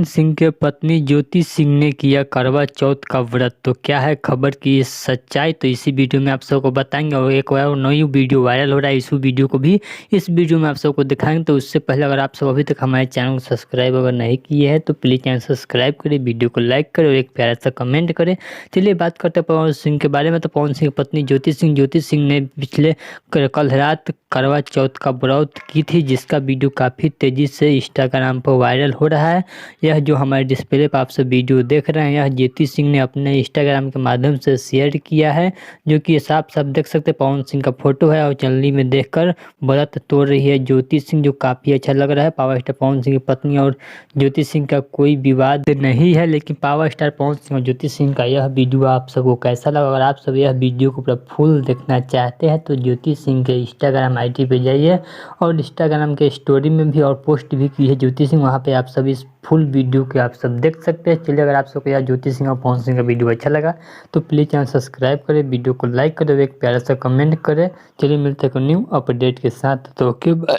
पवन सिंह के पत्नी ज्योति सिंह ने किया करवा चौथ का व्रत। तो क्या है खबर की सच्चाई, तो इसी वीडियो में आप सबको बताएंगे। और एक और नई वीडियो वायरल हो रहा है, इस वीडियो को भी इस वीडियो में आप सबको दिखाएंगे। तो उससे पहले अगर आप सब अभी तक हमारे चैनल को सब्सक्राइब अगर नहीं किए हैं तो प्लीज़ चैनल सब्सक्राइब करें, वीडियो को लाइक करें और एक प्यारा सा कमेंट करें। चलिए बात करते हैं पवन सिंह के बारे में। तो पवन सिंह की पत्नी ज्योति सिंह ने पिछले कल रात करवा चौथ का व्रत की थी, जिसका वीडियो काफ़ी तेज़ी से इंस्टाग्राम पर वायरल हो रहा है। यह जो हमारे डिस्प्ले पर आप सब वीडियो देख रहे हैं, यह ज्योति सिंह ने अपने इंस्टाग्राम के माध्यम से शेयर किया है, जो कि साफ साफ देख सकते हैं पवन सिंह का फोटो है और चुन्नी में देखकर व्रत तोड़ रही है ज्योति सिंह, जो काफ़ी अच्छा लग रहा है। पावर स्टार पवन सिंह की पत्नी और ज्योति सिंह का कोई विवाद नहीं है, लेकिन पावर स्टार पवन सिंह और ज्योति सिंह का यह वीडियो आप सबको कैसा लगा? अगर आप सब यह वीडियो को पूरा फुल देखना चाहते हैं तो ज्योति सिंह के इंस्टाग्राम आईडी पे जाइए और इंस्टाग्राम के स्टोरी में भी और पोस्ट भी की है ज्योति सिंह, वहाँ पे आप सब इस फुल वीडियो के आप सब देख सकते हैं। चलिए अगर आप सबको यह ज्योति सिंह और पवन सिंह का वीडियो अच्छा लगा तो प्लीज़ चैनल सब्सक्राइब करें, वीडियो को लाइक करें, एक प्यारा सा कमेंट करें। चलिए मिलते हैं न्यू अपडेट के साथ। तो ओके बाय।